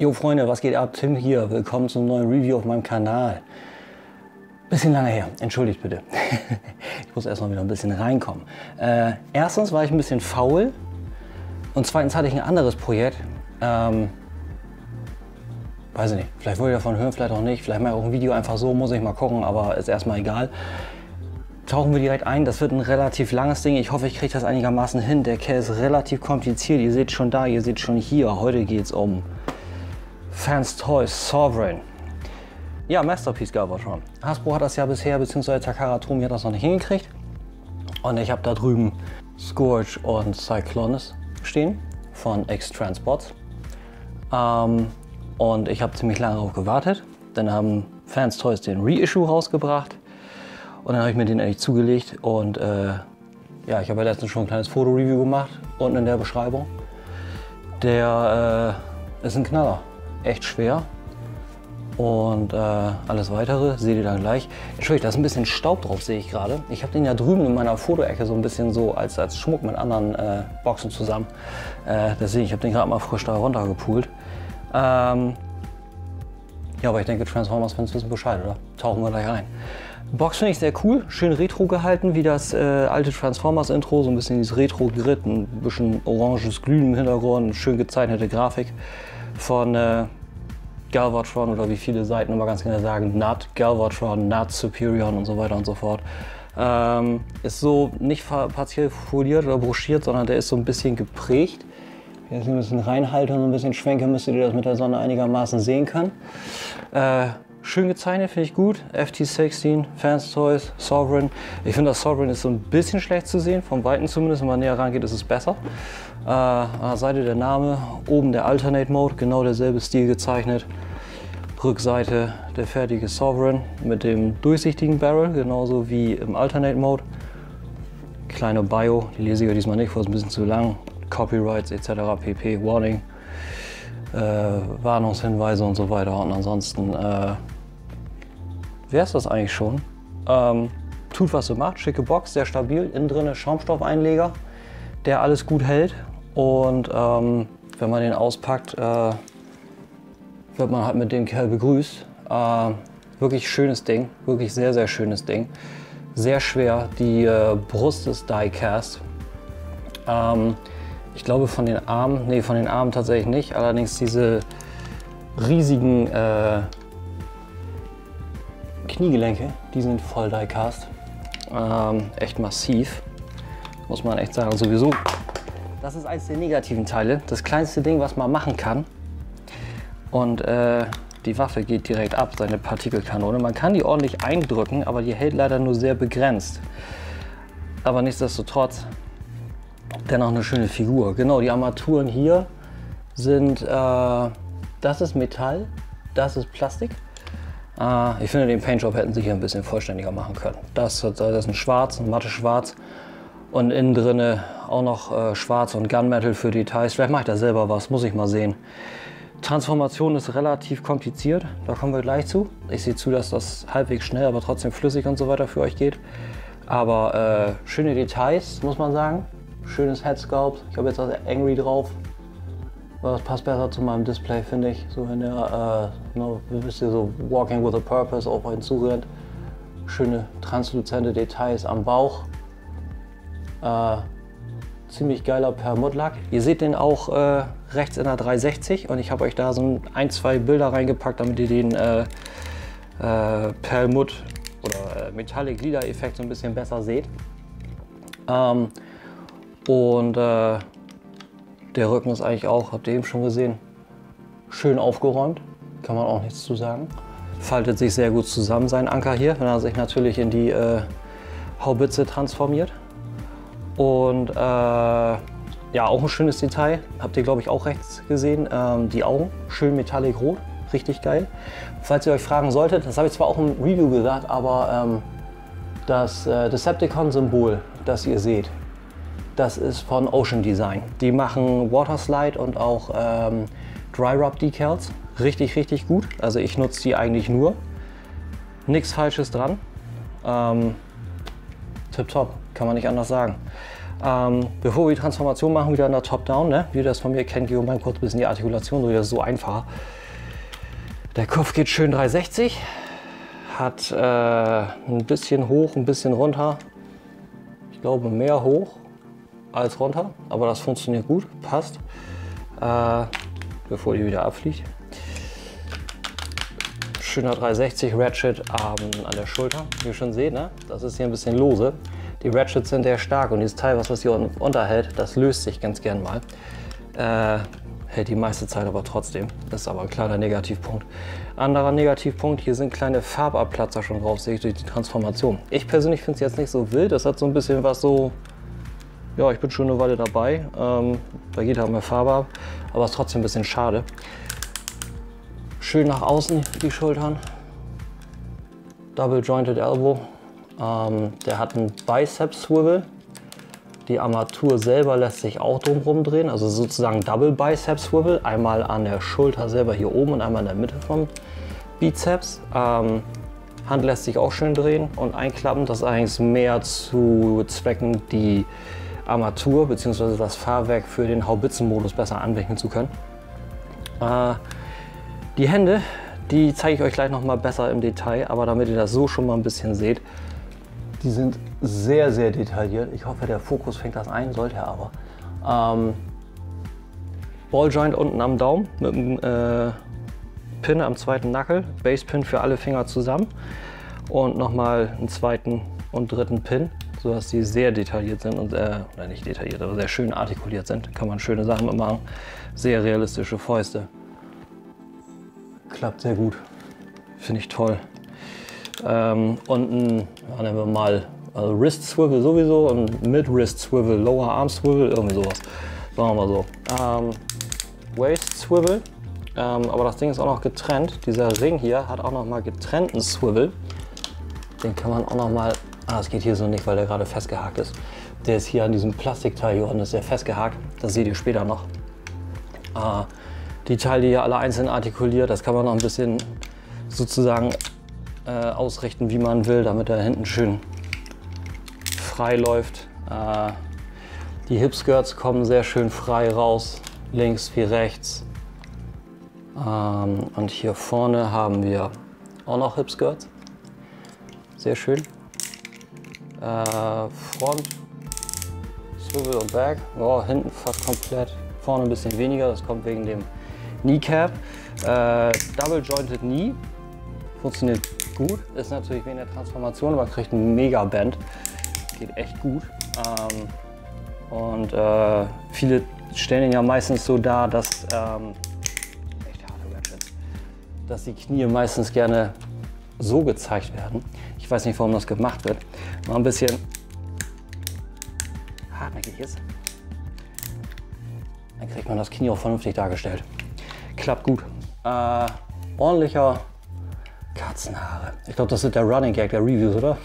Jo Freunde, was geht ab? Tim hier. Willkommen zum neuen Review auf meinem Kanal. Bisschen lange her, entschuldigt bitte. Ich muss erstmal wieder ein bisschen reinkommen. Erstens war ich ein bisschen faul und zweitens hatte ich ein anderes Projekt. Weiß ich nicht, vielleicht wollt ihr davon hören, vielleicht auch nicht. Vielleicht mache ich auch ein Video einfach so, muss ich mal gucken, aber ist erstmal egal. Tauchen wir direkt ein. Das wird ein relativ langes Ding. Ich hoffe, ich kriege das einigermaßen hin. Der Care ist relativ kompliziert. Ihr seht schon da, ihr seht schon hier. Heute geht es um Fans Toys Sovereign. Ja, Masterpiece Galvatron. Hasbro hat das ja bisher, beziehungsweise Takara Tomy hat das noch nicht hingekriegt. Und ich habe da drüben Scourge und Cyclonus stehen von X-Transports. Und ich habe ziemlich lange darauf gewartet. Dann haben Fans Toys den Reissue rausgebracht. Und dann habe ich mir den endlich zugelegt. Und ja, ich habe ja letztens schon ein kleines Fotoreview gemacht, unten in der Beschreibung. Der ist ein Knaller. Echt schwer. Und alles weitere seht ihr dann gleich. Entschuldigung, da ist ein bisschen Staub drauf, sehe ich gerade. Ich habe den ja drüben in meiner Fotoecke so ein bisschen so als Schmuck mit anderen Boxen zusammen. Deswegen, ich habe den gerade mal frisch da runtergepult. Ja, aber ich denke, Transformers-Fans wissen Bescheid, oder? Tauchen wir gleich rein. Box finde ich sehr cool, schön retro gehalten, wie das alte Transformers-Intro. So ein bisschen dieses Retro-Grid, ein bisschen oranges Glühen im Hintergrund, schön gezeichnete Grafik von Galvatron oder wie viele Seiten immer ganz gerne sagen, Not Galvatron, Not Superion und so weiter und so fort. Ist so nicht partiell foliert oder broschiert, sondern der ist so ein bisschen geprägt. Wenn ich jetzt ein bisschen reinhalte und ein bisschen schwenke, müsstet ihr das mit der Sonne einigermaßen sehen können. Schön gezeichnet, finde ich gut. FT16, Fans Toys, Sovereign. Ich finde, das Sovereign ist so ein bisschen schlecht zu sehen, von Weitem zumindest. Wenn man näher rangeht, ist es besser. An der Seite der Name, oben der Alternate Mode, genau derselbe Stil gezeichnet. Rückseite der fertige Sovereign mit dem durchsichtigen Barrel, genauso wie im Alternate Mode. Kleine Bio, die lese ich ja diesmal nicht, weil es ein bisschen zu lang. Copyrights etc. pp. Warning. Warnungshinweise und so weiter. Und ansonsten wäre es das eigentlich schon. Tut, was ihr macht. Schicke Box, sehr stabil. Innen drin Schaumstoffeinleger, der alles gut hält. Und wenn man den auspackt, wird man halt mit dem Kerl begrüßt. Wirklich schönes Ding. Wirklich sehr, sehr schönes Ding. Sehr schwer. Die Brust ist Die-Cast. Ich glaube von den Armen, nee, von den Armen tatsächlich nicht. Allerdings diese riesigen Kniegelenke, die sind voll Die-Cast. Echt massiv, muss man echt sagen. Sowieso, das ist eines der negativen Teile. Das kleinste Ding, was man machen kann. Und die Waffe geht direkt ab, seine Partikelkanone. Man kann die ordentlich eindrücken, aber die hält leider nur sehr begrenzt. Aber nichtsdestotrotz dennoch eine schöne Figur. Genau, die Armaturen hier sind, das ist Metall, das ist Plastik. Ich finde, den Paintjob hätten sie hier ein bisschen vollständiger machen können. Das ist ein Schwarz, ein matte Schwarz und innen drinne auch noch Schwarz und Gunmetal für Details. Vielleicht mache ich da selber was, muss ich mal sehen. Transformation ist relativ kompliziert, da kommen wir gleich zu. Ich sehe zu, dass das halbwegs schnell, aber trotzdem flüssig und so weiter für euch geht. Aber schöne Details, muss man sagen. Schönes Head Sculpt. Ich habe jetzt das Angry drauf. Das passt besser zu meinem Display, finde ich. So wenn der, wisst ihr, so Walking with a Purpose auf einen zurennt. Schöne transluzente Details am Bauch. Ziemlich geiler Perlmuttlack. Ihr seht den auch rechts in der 360 und ich habe euch da so ein, zwei Bilder reingepackt, damit ihr den Perlmutt oder Metallic Lila Effekt so ein bisschen besser seht. Und der Rücken ist eigentlich auch, habt ihr eben schon gesehen, schön aufgeräumt, kann man auch nichts zu sagen. Faltet sich sehr gut zusammen, sein Anker hier, wenn er sich natürlich in die Haubitze transformiert. Und ja, auch ein schönes Detail, habt ihr glaube ich auch rechts gesehen, die Augen, schön metallic rot, richtig geil. Falls ihr euch fragen solltet, das habe ich zwar auch im Review gesagt, aber das Decepticon-Symbol, das ihr seht, das ist von Ocean Design. Die machen Waterslide und auch Dry Rub Decals. Richtig, richtig gut. Also ich nutze die eigentlich nur. Nichts Falsches dran. Tipptopp, kann man nicht anders sagen. Bevor wir die Transformation machen, wieder in der Top-Down, ne? Wie ihr das von mir kennt, gehe ich mal kurz ein bisschen die Artikulation durch, das ist so einfach. Der Kopf geht schön 360, hat ein bisschen hoch, ein bisschen runter. Ich glaube mehr hoch als runter, aber das funktioniert gut, passt. Bevor die wieder abfliegt. Schöner 360 Ratchet an der Schulter, wie ihr schon seht, ne? Das ist hier ein bisschen lose. Die Ratchets sind sehr stark und dieses Teil, was hier unten unterhält, das löst sich ganz gern mal. Hält die meiste Zeit aber trotzdem. Das ist aber ein kleiner Negativpunkt. Anderer Negativpunkt, hier sind kleine Farbabplatzer schon drauf, sehe ich durch die Transformation. Ich persönlich finde es jetzt nicht so wild, das hat so ein bisschen was so, ja, ich bin schon eine Weile dabei. Da geht halt mehr Farbe ab, aber es ist trotzdem ein bisschen schade. Schön nach außen die Schultern. Double Jointed Elbow. Der hat einen Bicep Swivel. Die Armatur selber lässt sich auch drumherum drehen, also sozusagen Double Bicep Swivel. Einmal an der Schulter selber hier oben und einmal in der Mitte vom Bizeps. Hand lässt sich auch schön drehen und einklappen. Das ist eigentlich mehr zu Zwecken, die Armatur bzw. das Fahrwerk für den Haubitzenmodus besser anwinkeln zu können. Die Hände, die zeige ich euch gleich noch mal besser im Detail, aber damit ihr das so schon mal ein bisschen seht. Die sind sehr, sehr detailliert. Ich hoffe, der Fokus fängt das ein, sollte er aber. Balljoint unten am Daumen mit einem Pin am zweiten Nackel, Basepin für alle Finger zusammen und nochmal einen zweiten und dritten Pin, sodass die sehr detailliert sind und nicht detailliert, aber sehr schön artikuliert sind. Kann man schöne Sachen mitmachen. Sehr realistische Fäuste. Klappt sehr gut. Finde ich toll. Und ein, ja, nehmen wir mal Wrist Swivel sowieso und Mid-Wrist Swivel, Lower Arm Swivel, irgendwie sowas. Sagen wir mal so. Waist Swivel, aber das Ding ist auch noch getrennt. Dieser Ring hier hat auch noch mal getrennten Swivel. Den kann man auch noch mal, das geht hier so nicht, weil der gerade festgehakt ist. Der ist hier an diesem Plastikteil hier unten, ist der festgehakt. Das seht ihr später noch. Die Teile hier alle einzeln artikuliert, das kann man noch ein bisschen sozusagen ausrichten, wie man will, damit er hinten schön frei läuft. Die Hip Skirts kommen sehr schön frei raus, links wie rechts. Und hier vorne haben wir auch noch Hip Skirts. Sehr schön. Front, Swivel und Back. Oh, hinten fast komplett. Vorne ein bisschen weniger, das kommt wegen dem Kneecap. Double Jointed Knee. Funktioniert gut. Ist natürlich wegen der Transformation, aber kriegt einen Mega Bend. Geht echt gut. Viele stellen ihn ja meistens so dar, dass echt harte Ratchets, dass die Knie meistens gerne so gezeigt werden. Ich weiß nicht, warum das gemacht wird. Mal ein bisschen hartnäckig ist. Dann kriegt man das Knie auch vernünftig dargestellt. Klappt gut. Ordentlicher Katzenhaare. Ich glaube, das ist der Running Gag der Reviews, oder?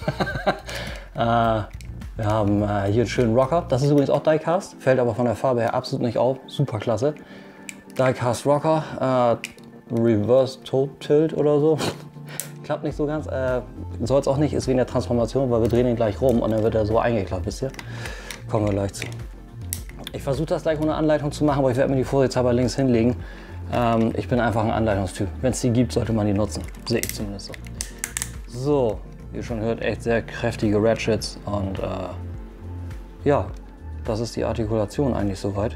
Wir haben hier einen schönen Rocker. Das ist übrigens auch Diecast, fällt aber von der Farbe her absolut nicht auf. Super klasse. Diecast Rocker, Reverse Toe Tilt oder so. Klappt nicht so ganz. Soll es auch nicht, ist wegen der Transformation, weil wir drehen ihn gleich rum und dann wird er so eingeklappt, wisst ihr? Kommen wir gleich zu. Ich versuche das gleich ohne Anleitung zu machen, aber ich werde mir die vorsichtshalber links hinlegen. Ich bin einfach ein Anleitungstyp. Wenn es die gibt, sollte man die nutzen. Sehe ich zumindest so. So, wie ihr schon hört, echt sehr kräftige Ratchets und ja, das ist die Artikulation eigentlich soweit.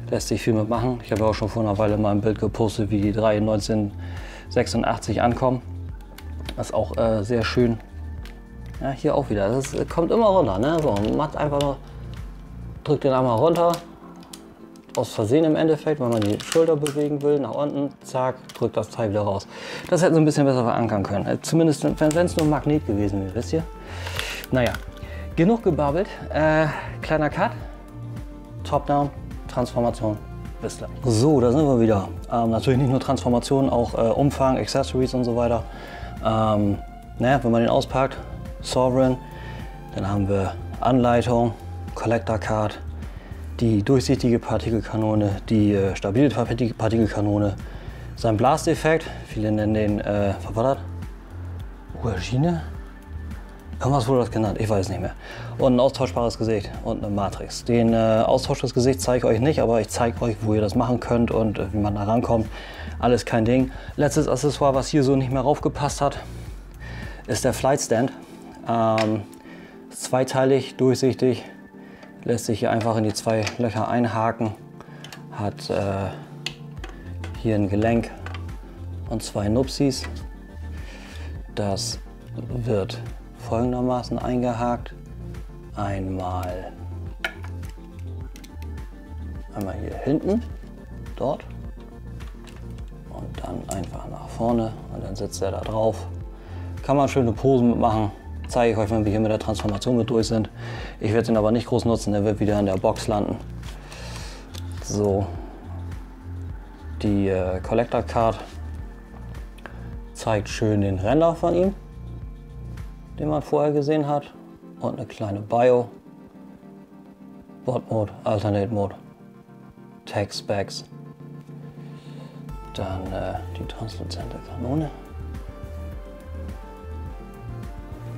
Lässt sich viel mitmachen. Ich habe ja auch schon vor einer Weile mal ein Bild gepostet, wie die 3 1986 ankommen. Das ist auch sehr schön. Ja, hier auch wieder. Das kommt immer runter. Ne? So, macht einfach noch, drückt den einmal runter. Aus Versehen im Endeffekt, wenn man die Schulter bewegen will, nach unten, zack, drückt das Teil wieder raus. Das hätten sie ein bisschen besser verankern können. Zumindest, wenn es nur ein Magnet gewesen wäre, wisst ihr? Naja, genug gebabbelt. Kleiner Cut. Top-Down, Transformation. Bis gleich. So, da sind wir wieder. Natürlich nicht nur Transformation, auch Umfang, Accessories und so weiter. Wenn man den auspackt, Sovereign, dann haben wir Anleitung, Collector Card, die durchsichtige Partikelkanone, die stabile Partikelkanone, sein Blasteffekt, viele nennen den, was war das? Aubergine? Irgendwas wurde das genannt, ich weiß nicht mehr. Und ein austauschbares Gesicht und eine Matrix. Den Austausch des Gesichts zeige ich euch nicht, aber ich zeige euch, wo ihr das machen könnt und wie man da rankommt. Alles kein Ding. Letztes Accessoire, was hier so nicht mehr raufgepasst hat, ist der Flight Stand. Zweiteilig, durchsichtig, lässt sich hier einfach in die 2 Löcher einhaken. Hat hier ein Gelenk und 2 Nupsis. Das wird folgendermaßen eingehakt. Einmal hier hinten, dort. Und dann einfach nach vorne und dann sitzt er da drauf. Kann man schöne Posen mitmachen. Zeige ich euch, wenn wir hier mit der Transformation mit durch sind. Ich werde ihn aber nicht groß nutzen, der wird wieder in der Box landen. So, die Collector Card zeigt schön den Render von ihm, den man vorher gesehen hat. Und eine kleine Bio. Bot Mode, Alternate Mode, Tech Specs. Dann die transluzente Kanone.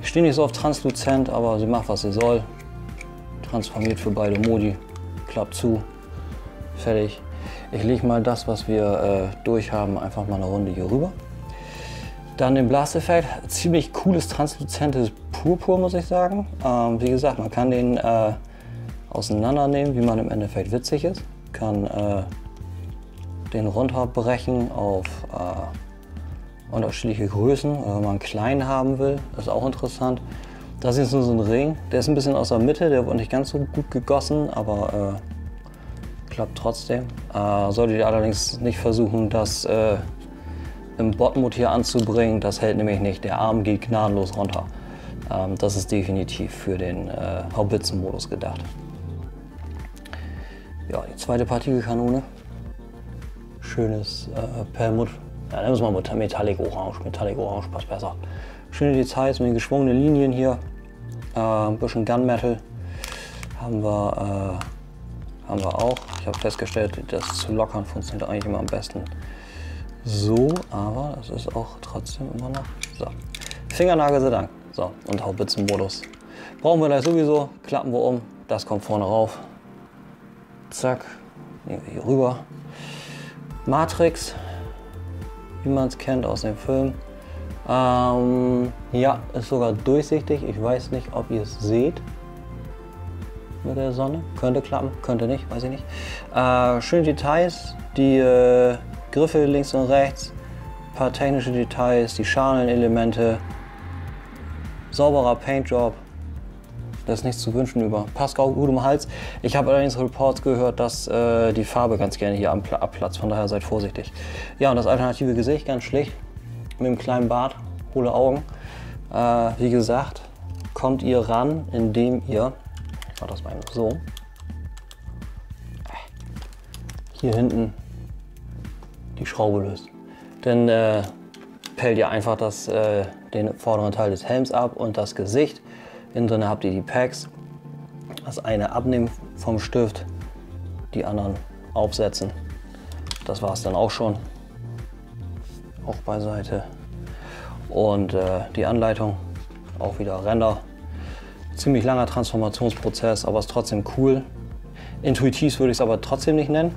Ich stehe nicht so auf transluzent, aber sie macht, was sie soll. Transformiert für beide Modi. Klappt zu. Fertig. Ich lege mal das, was wir durch haben, einfach mal eine Runde hier rüber. Dann den Blasteffekt. Ziemlich cooles transluzentes Purpur, muss ich sagen. Wie gesagt, man kann den auseinandernehmen, wie man im Endeffekt witzig ist. Kann den runterbrechen auf unterschiedliche Größen, wenn man einen kleinen haben will, ist auch interessant. Das ist nur so ein Ring, der ist ein bisschen aus der Mitte, der wird nicht ganz so gut gegossen, aber klappt trotzdem. Solltet ihr allerdings nicht versuchen, das im Bot-Mode hier anzubringen, das hält nämlich nicht, der Arm geht gnadenlos runter. Das ist definitiv für den Haubitzen-Modus gedacht. Ja, die zweite Partikelkanone, schönes Perlmutt. Ja, nehmen wir mal Metallic Orange. Metallic Orange passt besser. Schöne Details mit den geschwungenen Linien hier. Ein bisschen Gunmetal haben wir auch. Ich habe festgestellt, das zu lockern funktioniert eigentlich immer am besten so, aber das ist auch trotzdem immer noch so. Fingernagel sei Dank. So, und Haubitzen-Modus. Brauchen wir gleich sowieso, klappen wir um, das kommt vorne rauf. Zack, nehmen wir hier rüber. Matrix, wie man es kennt aus dem Film. Ja, ist sogar durchsichtig. Ich weiß nicht, ob ihr es seht mit der Sonne. Könnte klappen, könnte nicht, weiß ich nicht. Schöne Details, die Griffe links und rechts, ein paar technische Details, die Schalenelemente, sauberer Paintjob. Da ist nichts zu wünschen über. Passt auch gut um den Hals. Ich habe allerdings Reports gehört, dass die Farbe ganz gerne hier abplatzt, von daher seid vorsichtig. Ja, und das alternative Gesicht ganz schlicht, mit einem kleinen Bart, hohle Augen. Wie gesagt, kommt ihr ran, indem ihr, ich mache das mal so, hier hinten die Schraube löst. Dann pellt ihr einfach den vorderen Teil des Helms ab und das Gesicht. Innen drin habt ihr die Packs. Das eine abnehmen vom Stift, die anderen aufsetzen. Das war es dann auch schon. Auch beiseite. Und die Anleitung, auch wieder Render. Ziemlich langer Transformationsprozess, aber ist trotzdem cool. Intuitiv würde ich es aber trotzdem nicht nennen.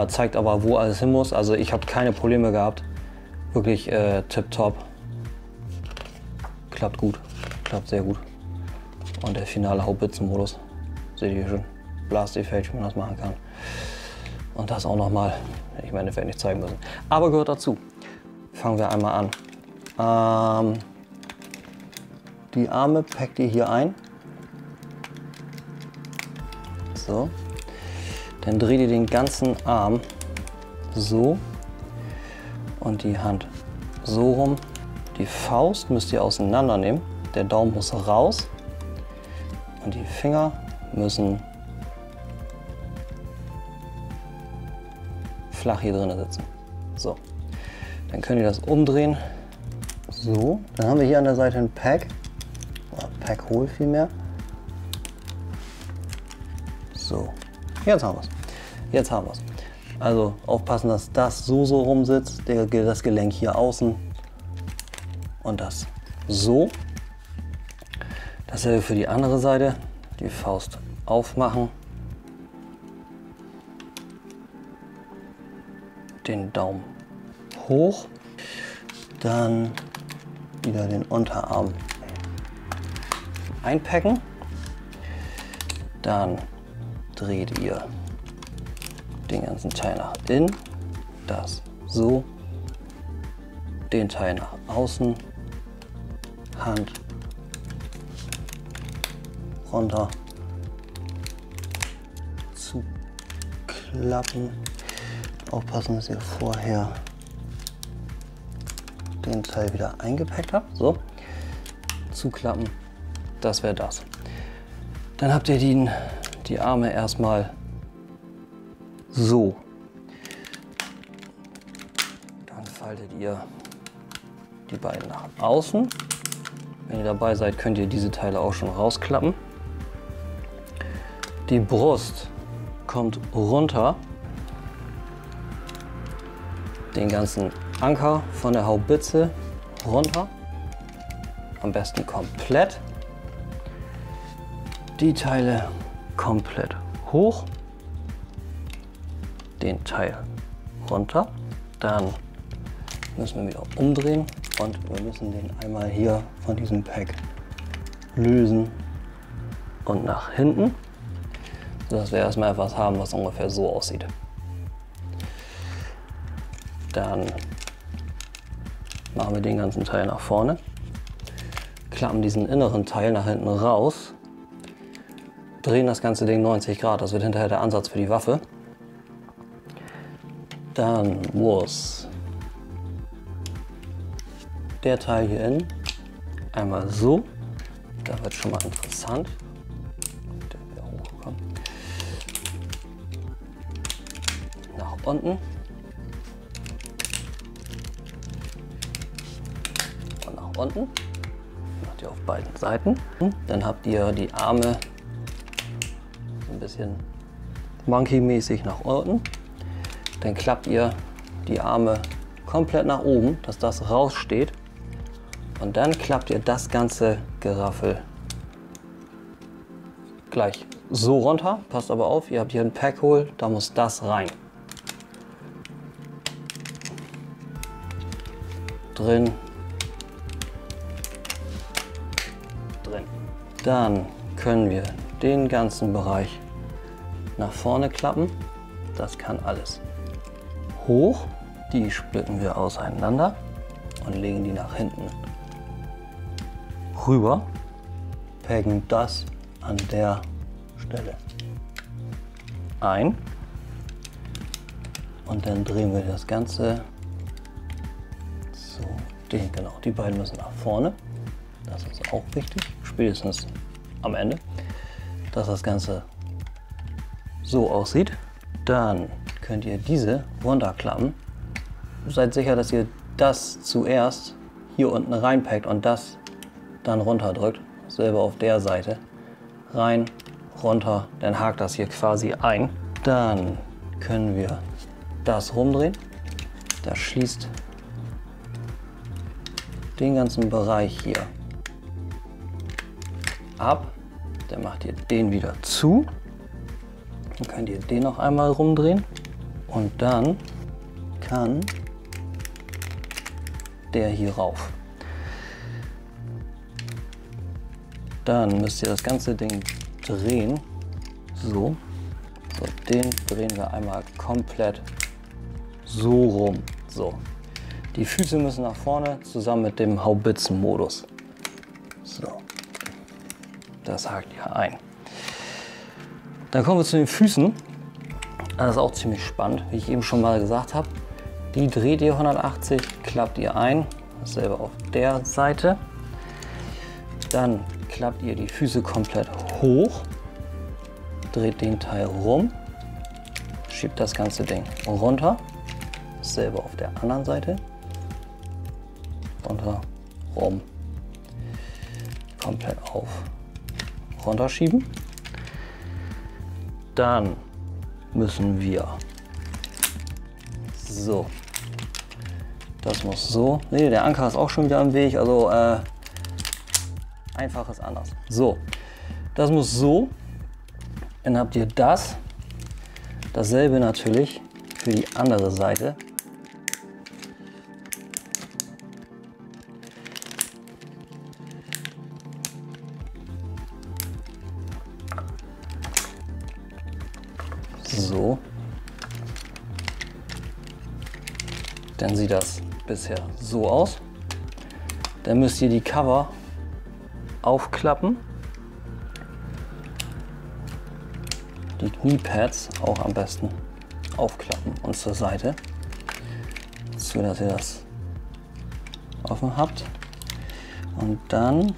Zeigt aber, wo alles hin muss. Also ich habe keine Probleme gehabt. Wirklich tipptopp. Klappt gut. Klappt sehr gut. Und der finale Haubitzen-Modus. Seht ihr schon. Blast-Effekt, wie man das machen kann. Und das auch nochmal. Hätte ich im Endeffekt nicht zeigen müssen. Aber gehört dazu. Fangen wir einmal an. Die Arme packt ihr hier ein. So. Dann dreht ihr den ganzen Arm so und die Hand so rum. Die Faust müsst ihr auseinandernehmen. Der Daumen muss raus und die Finger müssen flach hier drin sitzen. So. Dann könnt ihr das umdrehen. So. Dann haben wir hier an der Seite ein Pack. Pack-Hole vielmehr. So. Jetzt haben wir es. Jetzt haben wir es. Also aufpassen, dass das so rum sitzt, das Gelenk hier außen und das so. Dasselbe für die andere Seite. Die Faust aufmachen. Den Daumen hoch. Dann wieder den Unterarm einpacken. Dann dreht ihr den ganzen Teil nach innen. Das so. Den Teil nach außen. Hand runter. Zuklappen. Aufpassen, dass ihr vorher den Teil wieder eingepackt habt. So. Zuklappen. Das wäre das. Dann habt ihr die Arme erstmal so. Dann faltet ihr die beiden nach außen. Wenn ihr dabei seid, könnt ihr diese Teile auch schon rausklappen. Die Brust kommt runter. Den ganzen Anker von der Haubitze runter. Am besten komplett. Die Teile komplett hoch. Den Teil runter. Dann müssen wir wieder umdrehen und wir müssen den einmal hier von diesem Pack lösen und nach hinten, sodass wir erstmal etwas haben, was ungefähr so aussieht. Dann machen wir den ganzen Teil nach vorne, klappen diesen inneren Teil nach hinten raus, drehen das ganze Ding 90 Grad, das wird hinterher der Ansatz für die Waffe. Dann muss der Teil hier innen einmal so, da wird schon mal interessant. Der wieder hochgekommen. Nach unten. Und nach unten. Macht ihr auf beiden Seiten. Dann habt ihr die Arme so ein bisschen monkey-mäßig nach unten. Dann klappt ihr die Arme komplett nach oben, dass das raussteht. Und dann klappt ihr das ganze Geraffel gleich so runter. Passt aber auf, ihr habt hier ein Packhole, da muss das rein. Drin. Drin. Dann können wir den ganzen Bereich nach vorne klappen. Das kann alles. Hoch. Die splitten wir auseinander und legen die nach hinten rüber, packen das an der Stelle ein und dann drehen wir das Ganze so, genau, die beiden müssen nach vorne, das ist auch wichtig, spätestens am Ende, dass das Ganze so aussieht. Dann könnt ihr diese runterklappen. Seid sicher, dass ihr das zuerst hier unten reinpackt und das dann runterdrückt. Selber auf der Seite. Rein, runter, dann hakt das hier quasi ein. Dann können wir das rumdrehen. Das schließt den ganzen Bereich hier ab. Dann macht ihr den wieder zu. Dann könnt ihr den noch einmal rumdrehen. Und dann kann der hier rauf. Dann müsst ihr das ganze Ding drehen. So. So, den drehen wir einmal komplett so rum. So. Die Füße müssen nach vorne zusammen mit dem Haubitzenmodus. So. Das hakt ihr ein. Dann kommen wir zu den Füßen. Das ist auch ziemlich spannend, wie ich eben schon mal gesagt habe. Die dreht ihr 180, klappt ihr ein. Dasselbe auf der Seite. Dann klappt ihr die Füße komplett hoch, dreht den Teil rum, schiebt das ganze Ding runter. Dasselbe auf der anderen Seite. Runter, rum, komplett auf, runterschieben. Dann müssen wir so, das muss so, nee, der Anker ist auch schon wieder im Weg, also Einfach ist anders. So, das muss so. Dann habt ihr das. Dasselbe natürlich für die andere Seite. So. Dann sieht das bisher so aus. Dann müsst ihr die Cover aufklappen. Die Kniepads auch am besten aufklappen und zur Seite, so dass ihr das offen habt. Und dann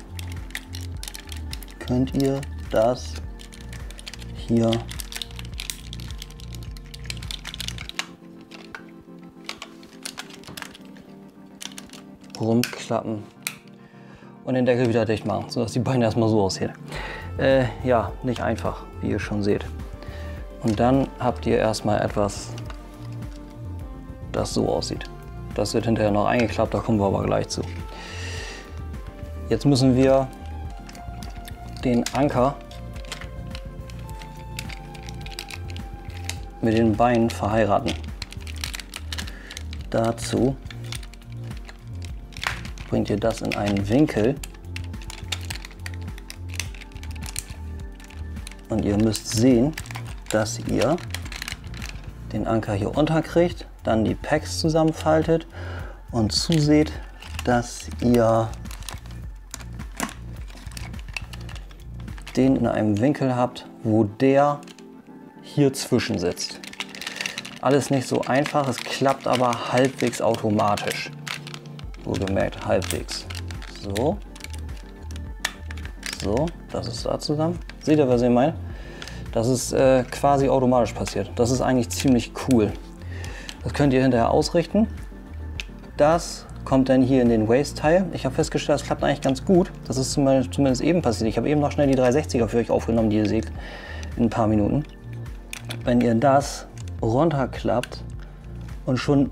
könnt ihr das hier rumklappen und den Deckel wieder dicht machen, sodass die Beine erstmal so aussehen. Ja, nicht einfach, wie ihr schon seht. Und dann habt ihr erstmal etwas, das so aussieht. Das wird hinterher noch eingeklappt, da kommen wir aber gleich zu. Jetzt müssen wir den Anker mit den Beinen verheiraten. Dazu bringt ihr das in einen Winkel und ihr müsst sehen, dass ihr den Anker hier unterkriegt, dann die Packs zusammenfaltet und zuseht, dass ihr den in einem Winkel habt, wo der hier zwischen sitzt. Alles nicht so einfach, es klappt aber halbwegs automatisch. Wohlgemerkt, halbwegs. So. So, das ist da zusammen. Seht ihr, was ich meine? Das ist quasi automatisch passiert. Das ist eigentlich ziemlich cool. Das könnt ihr hinterher ausrichten. Das kommt dann hier in den Waist-Teil. Ich habe festgestellt, das klappt eigentlich ganz gut. Das ist zumindest eben passiert. Ich habe eben noch schnell die 360er für euch aufgenommen, die ihr seht, in ein paar Minuten. Wenn ihr das runterklappt und schon,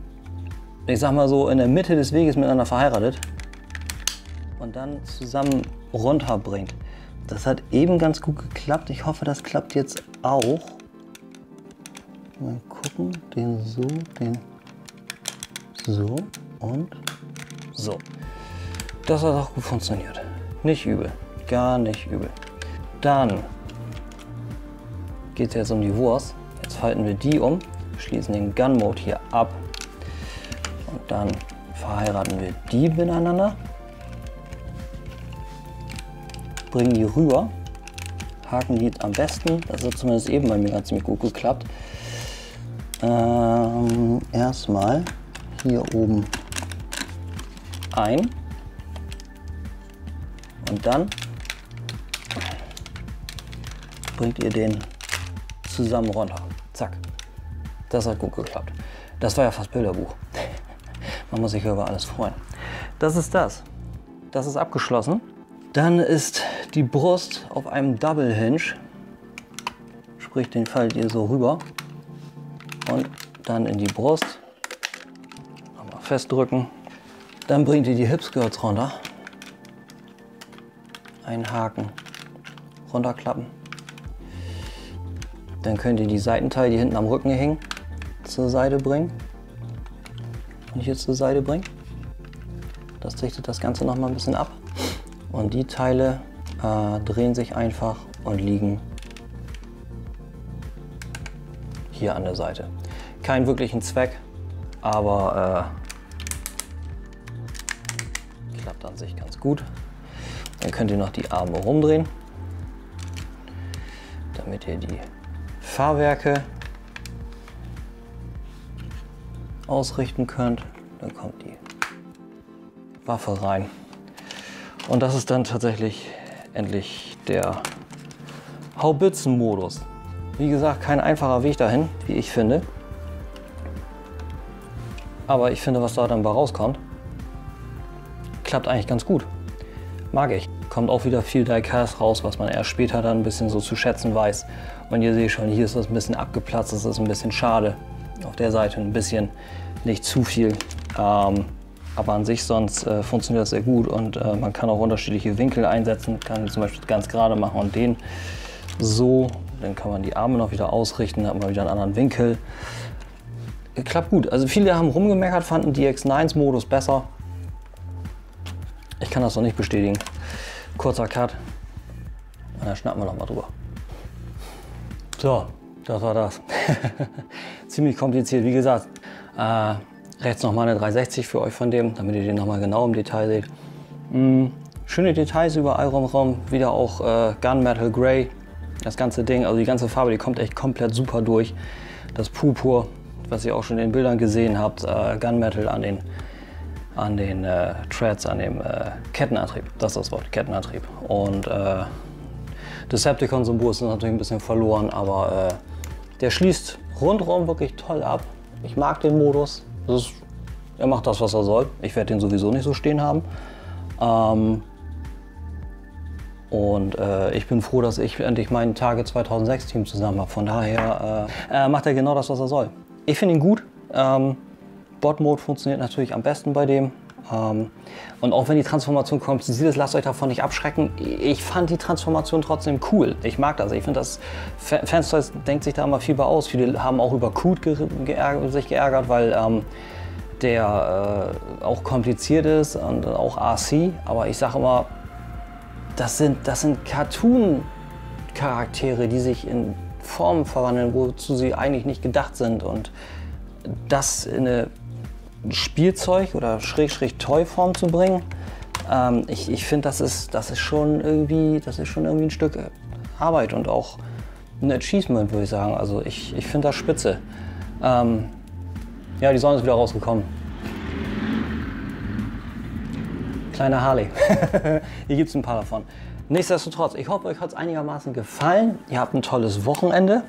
ich sag mal so, in der Mitte des Weges miteinander verheiratet und dann zusammen runterbringt. Das hat eben ganz gut geklappt. Ich hoffe, das klappt jetzt auch. Mal gucken, den so und so. Das hat auch gut funktioniert. Nicht übel, gar nicht übel. Dann geht es jetzt um die Wurst. Jetzt falten wir die um, schließen den Gun Mode hier ab und dann verheiraten wir die miteinander. Bringen die rüber, haken die am besten, das hat zumindest eben bei mir ziemlich gut geklappt. Erstmal hier oben ein und dann bringt ihr den zusammen runter. Zack. Das hat gut geklappt. Das war ja fast Bilderbuch. Man muss sich über alles freuen. Das ist das. Das ist abgeschlossen. Dann ist die Brust auf einem Double Hinge. Sprich, den faltet ihr so rüber und dann in die Brust. Nochmal festdrücken. Dann bringt ihr die Hip Skirts runter. Einhaken, runterklappen. Dann könnt ihr die Seitenteile, die hinten am Rücken hängen, zur Seite bringen. Und hier zur Seite bringen. Das richtet das Ganze noch mal ein bisschen ab. Und die Teile drehen sich einfach und liegen hier an der Seite. Keinen wirklichen Zweck, aber klappt an sich ganz gut. Dann könnt ihr noch die Arme rumdrehen, damit ihr die Fahrwerke ausrichten könnt. Dann kommt die Waffe rein. Und das ist dann tatsächlich endlich der Haubitzenmodus. Wie gesagt, kein einfacher Weg dahin, wie ich finde. Aber ich finde, was da dann bei rauskommt, klappt eigentlich ganz gut. Mag ich. Kommt auch wieder viel Die-Cast raus, was man erst später dann ein bisschen so zu schätzen weiß. Und ihr seht schon, hier ist das ein bisschen abgeplatzt, das ist ein bisschen schade. Auf der Seite ein bisschen, nicht zu viel. Aber an sich sonst funktioniert das sehr gut und man kann auch unterschiedliche Winkel einsetzen. Kann zum Beispiel ganz gerade machen und den so. Dann kann man die Arme noch wieder ausrichten, dann hat man wieder einen anderen Winkel. Klappt gut. Also viele haben rumgemeckert, fanden die X9s-Modus besser. Ich kann das noch nicht bestätigen. Kurzer Cut. Und dann schnappen wir noch mal drüber. So, das war das. Ziemlich kompliziert, wie gesagt. Rechts noch mal eine 360 für euch von dem, damit ihr den noch mal genau im Detail seht. Schöne Details überall rum. Wieder auch Gunmetal Grey. Das ganze Ding, also die ganze Farbe, die kommt echt komplett super durch. Das Purpur, was ihr auch schon in den Bildern gesehen habt, Gunmetal an den Threads, an dem Kettenantrieb. Das ist das Wort, Kettenantrieb. Und Decepticon-Symbol ist natürlich ein bisschen verloren, aber der schließt rundherum wirklich toll ab. Ich mag den Modus. Er macht das, was er soll. Ich werde den sowieso nicht so stehen haben. Ich bin froh, dass ich endlich mein Target 2006 Team zusammen habe. Von daher macht er genau das, was er soll. Ich finde ihn gut. Bot-Mode funktioniert natürlich am besten bei dem. Und auch wenn die Transformation kompliziert ist, lasst euch davon nicht abschrecken. Ich fand die Transformation trotzdem cool. Ich mag das. Ich finde, das Fanstoys denkt sich da immer viel bei aus. Viele haben auch über Coot sich geärgert, weil der auch kompliziert ist und auch RC. Aber ich sage immer, das sind Cartoon-Charaktere, die sich in Formen verwandeln, wozu sie eigentlich nicht gedacht sind. Und das in eine Spielzeug- oder Toy-Form zu bringen, ich finde, das ist schon irgendwie ein Stück Arbeit und auch ein Achievement, würde ich sagen. Also ich finde das spitze. Ja, die Sonne ist wieder rausgekommen. Kleiner Harley. Hier gibt es ein paar davon. Nichtsdestotrotz, ich hoffe, euch hat es einigermaßen gefallen. Ihr habt ein tolles Wochenende.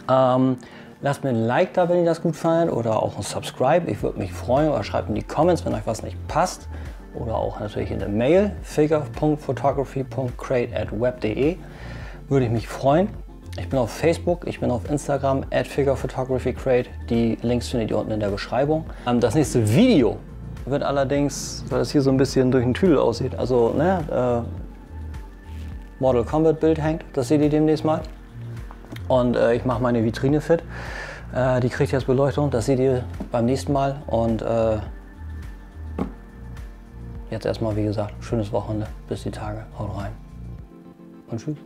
Lasst mir ein Like da, wenn ihr das gut findet, oder auch ein Subscribe. Ich würde mich freuen, oder schreibt in die Comments, wenn euch was nicht passt. Oder auch natürlich in der Mail figure.photography.crate@web.de. Würde ich mich freuen. Ich bin auf Facebook, ich bin auf Instagram @figurephotographycrate. Die Links findet ihr unten in der Beschreibung. Das nächste Video wird allerdings, weil es hier so ein bisschen durch den Tüdel aussieht, also Mortal Kombat Bild hängt, das seht ihr demnächst mal. Und ich mache meine Vitrine fit. Die kriegt jetzt Beleuchtung, das seht ihr beim nächsten Mal. Und jetzt erstmal, wie gesagt, schönes Wochenende, bis die Tage, haut rein und tschüss.